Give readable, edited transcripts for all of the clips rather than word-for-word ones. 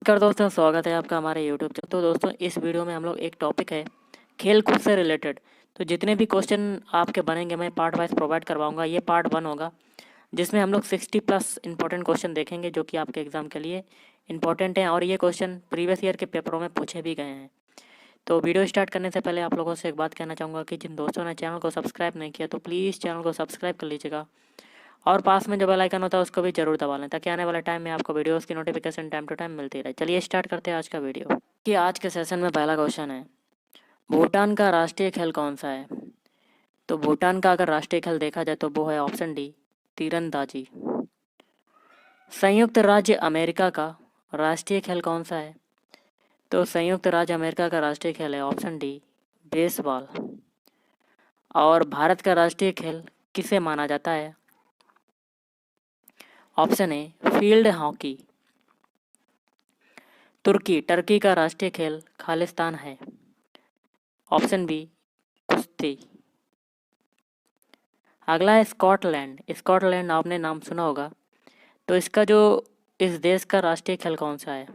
नमस्कार दोस्तों, स्वागत है आपका हमारे यूट्यूब चैनल। तो दोस्तों, इस वीडियो में हम लोग एक टॉपिक है खेल कूद से रिलेटेड। तो जितने भी क्वेश्चन आपके बनेंगे मैं पार्ट वाइज प्रोवाइड करवाऊंगा। ये पार्ट 1 होगा जिसमें हम लोग 60+ इंपॉर्टेंट क्वेश्चन देखेंगे जो कि आपके एग्जाम के लिए इंपॉर्टेंट हैं और ये क्वेश्चन प्रीवियस ईयर के पेपरों में पूछे भी गए हैं। तो वीडियो स्टार्ट करने से पहले आप लोगों से एक बात कहना चाहूँगा कि जिन दोस्तों ने चैनल को सब्सक्राइब नहीं किया तो प्लीज़ चैनल को सब्सक्राइब कर लीजिएगा और पास में जो बेल आइकन होता है उसको भी जरूर दबा लें ताकि आने वाले टाइम में आपको वीडियोस की नोटिफिकेशन टाइम टू टाइम मिलती रहे। चलिए स्टार्ट करते हैं आज का वीडियो। कि आज के सेशन में पहला क्वेश्चन है, भूटान का राष्ट्रीय खेल कौन सा है? तो भूटान का अगर राष्ट्रीय खेल देखा जाए तो वो है ऑप्शन डी, तीरंदाजी। संयुक्त राज्य अमेरिका का राष्ट्रीय खेल कौन सा है? तो संयुक्त राज्य अमेरिका का राष्ट्रीय खेल है ऑप्शन डी, बेसबॉल। और भारत का राष्ट्रीय खेल किसे माना जाता है? ऑप्शन ए, फील्ड हॉकी। टर्की का राष्ट्रीय खेल खालिस्तान है। ऑप्शन बी, कुश्ती। अगला है स्कॉटलैंड। स्कॉटलैंड आपने नाम सुना होगा, तो इसका जो इस देश का राष्ट्रीय खेल कौन सा है?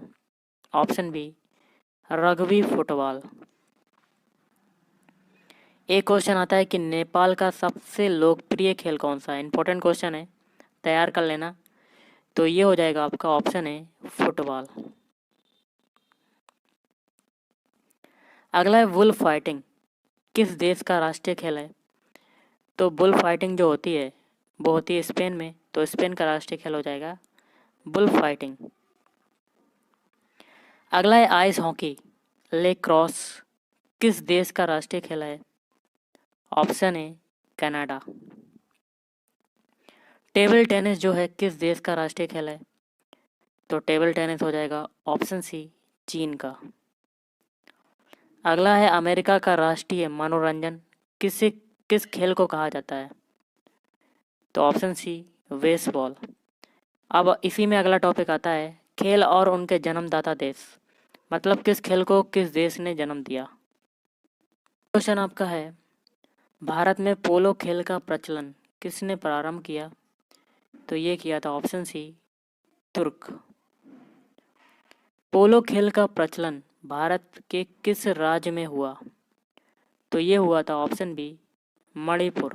Option B, rugby football. एक क्वेश्चन आता है कि नेपाल का सबसे लोकप्रिय खेल कौन सा है? इंपॉर्टेंट क्वेश्चन है, तैयार कर लेना। तो ये हो जाएगा आपका ऑप्शन है फुटबॉल। अगला है बुल फाइटिंग। किस देश का राष्ट्रीय खेल है? तो बुल फाइटिंग जो होती है वो होती है स्पेन में, तो स्पेन का राष्ट्रीय खेल हो जाएगा बुल फाइटिंग। अगला है आइस हॉकी, लेक क्रॉस। किस देश का राष्ट्रीय खेल है? ऑप्शन ए, कनाडा। टेबल टेनिस जो है किस देश का राष्ट्रीय खेल है? तो टेबल टेनिस हो जाएगा ऑप्शन सी, चीन का। अगला है अमेरिका का राष्ट्रीय मनोरंजन किस खेल को कहा जाता है? तो ऑप्शन सी, बेसबॉल। अब इसी में अगला टॉपिक आता है खेल और उनके जन्मदाता देश, मतलब किस खेल को किस देश ने जन्म दिया। क्वेश्चन आपका है, भारत में पोलो खेल का प्रचलन किसने प्रारंभ किया? तो ये किया था ऑप्शन सी, तुर्क। पोलो खेल का प्रचलन भारत के किस राज्य में हुआ? तो ये हुआ था ऑप्शन बी, मणिपुर।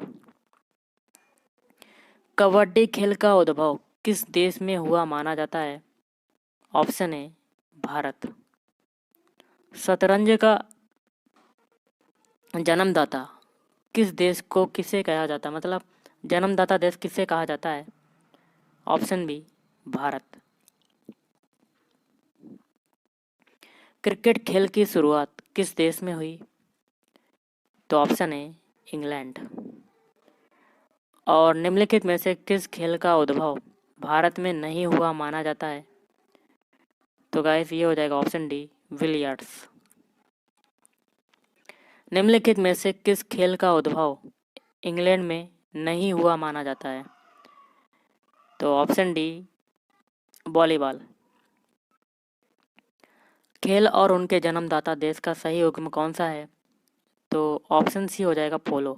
कबड्डी खेल का उद्भव किस देश में हुआ माना जाता है? ऑप्शन ए, भारत। शतरंज का जन्मदाता किस देश को किसे कहा जाता है, मतलब जन्मदाता देश किसे कहा जाता है? Option B, Bharat. क्रिकेट खेल की शुरुआत किस देश में हुई? तो ऑप्शन ए, इंग्लैंड। और निम्नलिखित में से किस खेल का उद्भव भारत में नहीं हुआ माना जाता है? तो गाइस ये हो जाएगा ऑप्शन डी, बिलियर्ड्स। निम्नलिखित में से किस खेल का उद्भव इंग्लैंड में नहीं हुआ माना जाता है? तो ऑप्शन डी, वॉलीबॉल। खेल और उनके जन्मदाता देश का सही उद्गम कौन सा है? तो ऑप्शन सी हो जाएगा, पोलो।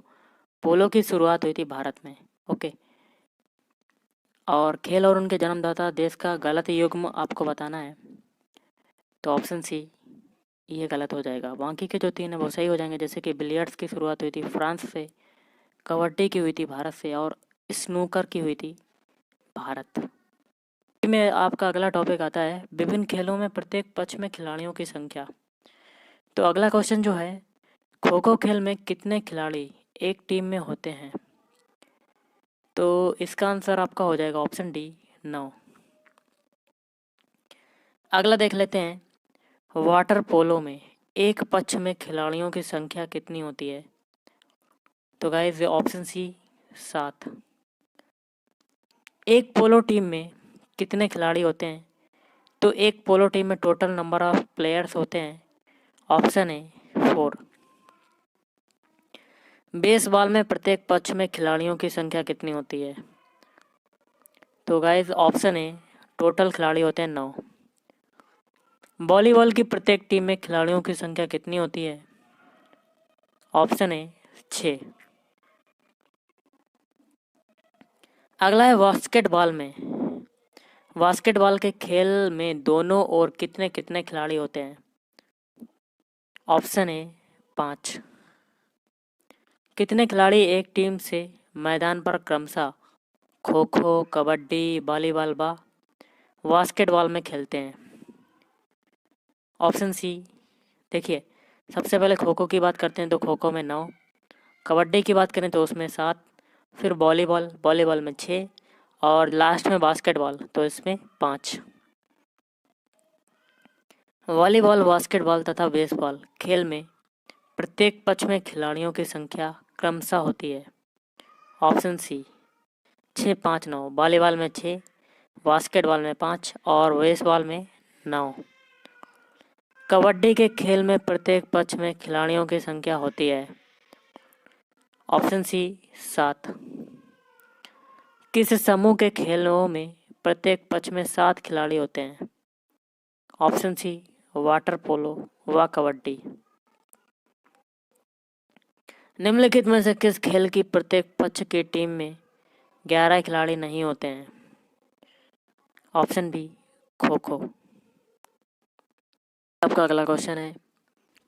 पोलो की शुरुआत हुई थी भारत में। ओके। और खेल और उनके जन्मदाता देश का गलत युग्म आपको बताना है, तो ऑप्शन सी ये गलत हो जाएगा। बाकी के जो 3 है वो सही हो जाएंगे, जैसे कि बिलियर्ड्स की शुरुआत हुई थी फ्रांस से, कबड्डी की हुई थी भारत से और स्नूकर की हुई थी भारत में। आपका अगला टॉपिक आता है विभिन्न खेलों में प्रत्येक पक्ष में खिलाड़ियों की संख्या। तो अगला क्वेश्चन जो है, खो खो खेल में कितने खिलाड़ी एक टीम में होते हैं? तो इसका आंसर आपका हो जाएगा ऑप्शन डी, 9। अगला देख लेते हैं, वाटर पोलो में एक पक्ष में खिलाड़ियों की संख्या कितनी होती है? तो गाइस ऑप्शन सी, 7। एक पोलो टीम में कितने खिलाड़ी होते हैं? तो एक पोलो टीम में टोटल नंबर ऑफ प्लेयर्स होते हैं, ऑप्शन ए, 4। बेसबॉल में प्रत्येक पक्ष में खिलाड़ियों की संख्या कितनी होती है? तो गाइस ऑप्शन ए, टोटल खिलाड़ी होते हैं 9। वॉलीबॉल की प्रत्येक टीम में खिलाड़ियों की संख्या कितनी होती है? ऑप्शन ए, 6। अगला है बास्केटबॉल में बास्केटबॉल के खेल में दोनों ओर कितने कितने खिलाड़ी होते हैं? ऑप्शन ए 5। कितने खिलाड़ी एक टीम से मैदान पर क्रमशः खो खो, कबड्डी, वॉलीबॉल व बास्केटबॉल में खेलते हैं? Option C. देखिए, सबसे पहले खो खो की बात करते हैं तो खो खो में 9, कबड्डी की बात करें तो उसमें 7, फिर वॉलीबॉल में 6 और लास्ट में बास्केटबॉल तो इसमें 5। वॉलीबॉल, बास्केटबॉल तथा बेसबॉल खेल में प्रत्येक पक्ष में खिलाड़ियों की संख्या क्रमशः होती है? ऑप्शन सी 6, 5, 9। वॉलीबॉल में 6, बास्केटबॉल में 5 और बेसबॉल में 9। कबड्डी के खेल में प्रत्येक पक्ष में खिलाड़ियों की संख्या होती है? Option C 7। किस समूह के खेलों में प्रत्येक पक्ष में 7 खिलाड़ी होते हैं? ऑप्शन सी वाटर पोलो व कबड्डी। निम्नलिखित में से किस खेल की प्रत्येक पक्ष की टीम में 11 खिलाड़ी नहीं होते हैं? Option B kho kho. आपका अगला क्वेश्चन है,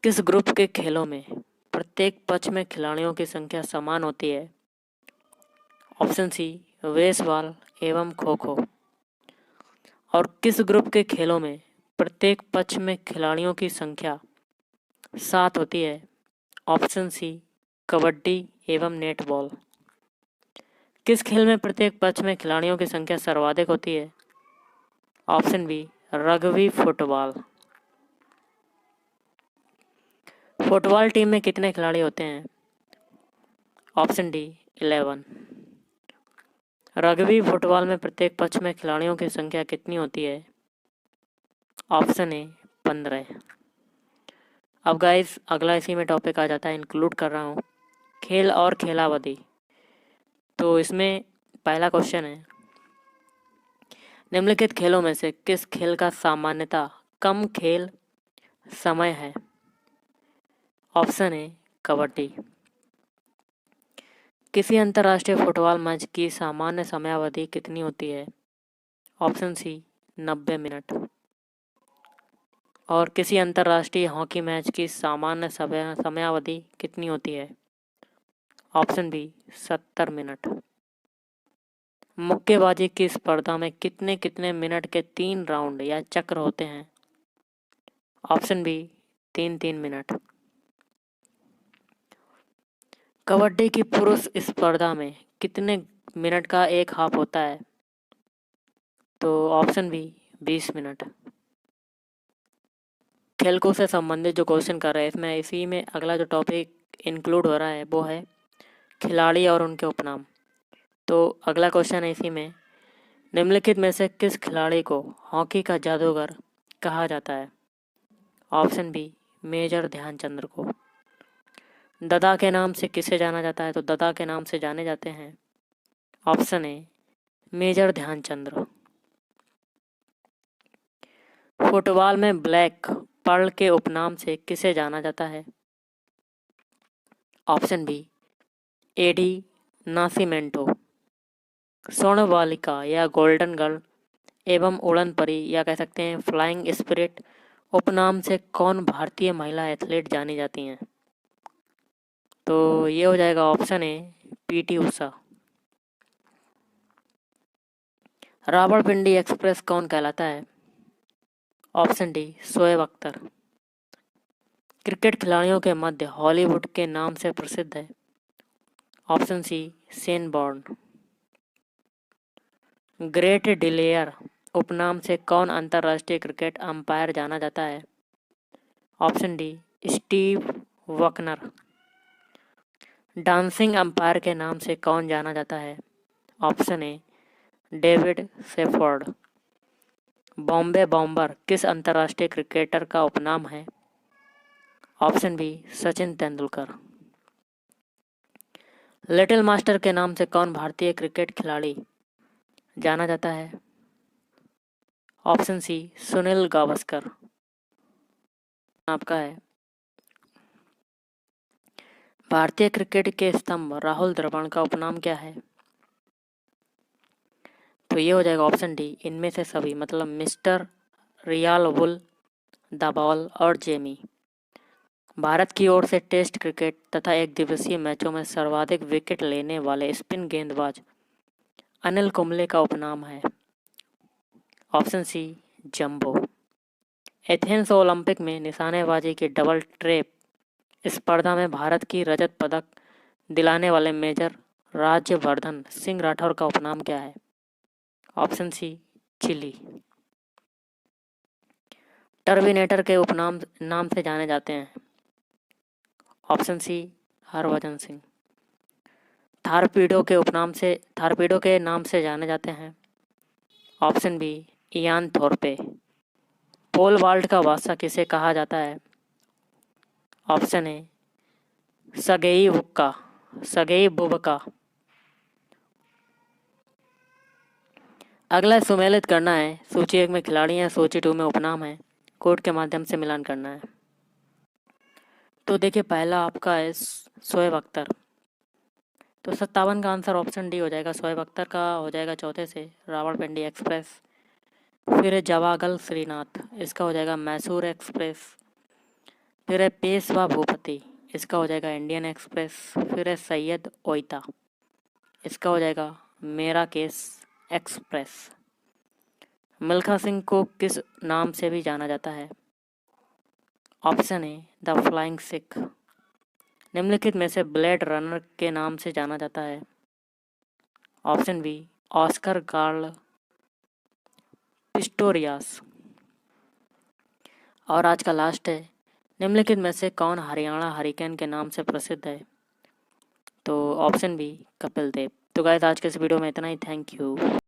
किस ग्रुप के खेलों में प्रत्येक पक्ष में खिलाड़ियों की संख्या समान होती है? ऑप्शन सी बेसबॉल एवं खो खो। और किस ग्रुप के खेलों में प्रत्येक पक्ष में खिलाड़ियों की संख्या 7 होती है? ऑप्शन सी कबड्डी एवं नेटबॉल। किस खेल में प्रत्येक पक्ष में खिलाड़ियों की संख्या सर्वाधिक होती है? Option B rugby football. Football team में कितने खिलाड़ी होते हैं? Option D 11। रग्बी फुटबॉल में प्रत्येक पक्ष में खिलाड़ियों की संख्या कितनी होती है? ऑप्शन ए 15। अब गाइस अगला इसी में टॉपिक आ जाता है, इंक्लूड कर रहा हूँ खेल और खेलावधि। तो इसमें पहला क्वेश्चन है, निम्नलिखित खेलों में से किस खेल का सामान्यतः कम खेल समय है? ऑप्शन ए कबड्डी। किसी अंतर्राष्ट्रीय फुटबॉल मैच की सामान्य समयावधि कितनी होती है? Option C 90 minute. और किसी अंतर्राष्ट्रीय हॉकी मैच की सामान्य समयावधि कितनी होती है? Option B 70 minute. मुक्केबाजी की स्पर्धा में कितने कितने मिनट के 3 राउंड या चक्र होते हैं? Option B 3-3 minute. कबड्डी की पुरुष स्पर्धा में कितने मिनट का एक हाफ होता है? तो ऑप्शन बी 20 मिनट। खेलकूद से संबंधित जो क्वेश्चन कर रहे हैं इसमें इसी में अगला जो टॉपिक इंक्लूड हो रहा है वो है खिलाड़ी और उनके उपनाम। तो अगला क्वेश्चन है इसी में, निम्नलिखित में से किस खिलाड़ी को हॉकी का जादूगर कहा जाता है? ऑप्शन बी मेजर ध्यानचंद्र को। ददा के नाम से किसे जाना जाता है? तो ददा के नाम से जाने जाते हैं option A major Dhyanchandra. Football में ब्लैक पर्ल के उपनाम से किसे जाना जाता है? Option B Edi Nascimento. स्वर्ण बालिका या गोल्डन गर्ल एवं उड़न परी या कह सकते हैं फ्लाइंग स्पिरिट उपनाम से कौन भारतीय महिला एथलीट जानी जाती हैं? तो ये हो जाएगा option A PT Usha. Rawalpindi express कौन कहलाता है? Option D Shoaib Akhtar. Cricket खिलाड़ियों के मध्य हॉलीवुड के नाम से प्रसिद्ध है? Option C Shane Warne. Great delayer उपनाम से कौन अंतर्राष्ट्रीय क्रिकेट अंपायर जाना जाता है? Option D Steve Bucknor. Dancing umpire के नाम से कौन जाना जाता है? Option A David Shepherd. Bombay bomber किस अंतर्राष्ट्रीय क्रिकेटर का उपनाम है? Option B Sachin Tendulkar. Little master के नाम से कौन भारतीय क्रिकेट खिलाड़ी जाना जाता है? Option C Sunil Gavaskar. आपका है, भारतीय क्रिकेट के स्तंभ राहुल द्रविड़ का उपनाम क्या है? तो ये हो जाएगा ऑप्शन डी, इनमें से सभी, मतलब मिस्टर, रियाल वुल, द बॉल और जेमी। भारत की ओर से टेस्ट क्रिकेट तथा एक दिवसीय मैचों में सर्वाधिक विकेट लेने वाले स्पिन गेंदबाज अनिल कुंबले का उपनाम है option C, Jumbo. Athens Olympic में निशानेबाजी की डबल ट्रेप स्पर्धा में भारत की रजत पदक दिलाने वाले मेजर राज्यवर्धन सिंह राठौर का उपनाम क्या है? ऑप्शन सी, चिली। टर्मिनेटर के उपनाम नाम से जाने जाते हैं? Option C, Harbhajan Singh. Torpedo के नाम से जाने जाते हैं? Option B, Ian Thorpe. Pole vault का बादशाह किसे कहा जाता है? ऑप्शन ए, सगेई बुबका। अगला सुमेलित करना है। सूची 1 में खिलाड़ी हैं, सूची 2 में उपनाम है। कोड के माध्यम से मिलान करना है। तो देखिए, पहला आपका है शोएब अख्तर। तो 57 का आंसर ऑप्शन डी हो जाएगा। शोएब अख्तर का हो जाएगा चौथे से रावलपिंडी एक्सप्रेस। फिर है जवागल श्रीनाथ, इसका हो जाएगा मैसूर एक्सप्रेस। फिर है पेशवा भूपति, इसका हो जाएगा इंडियन एक्सप्रेस। फिर है सैयद ओइता, इसका हो जाएगा मेरा केस एक्सप्रेस। मिल्खा सिंह को किस नाम से भी जाना जाता है? Option A, the flying Sikh. निम्नलिखित में से ब्लेड रनर के नाम से जाना जाता है? Option B, Oscar Carl Pistorius. और आज का लास्ट है, निम्नलिखित में से कौन हरियाणा हरिकेन के नाम से प्रसिद्ध है? तो ऑप्शन बी, कपिल देव। तो गाइस, आज के इस वीडियो में इतना ही। Thank you.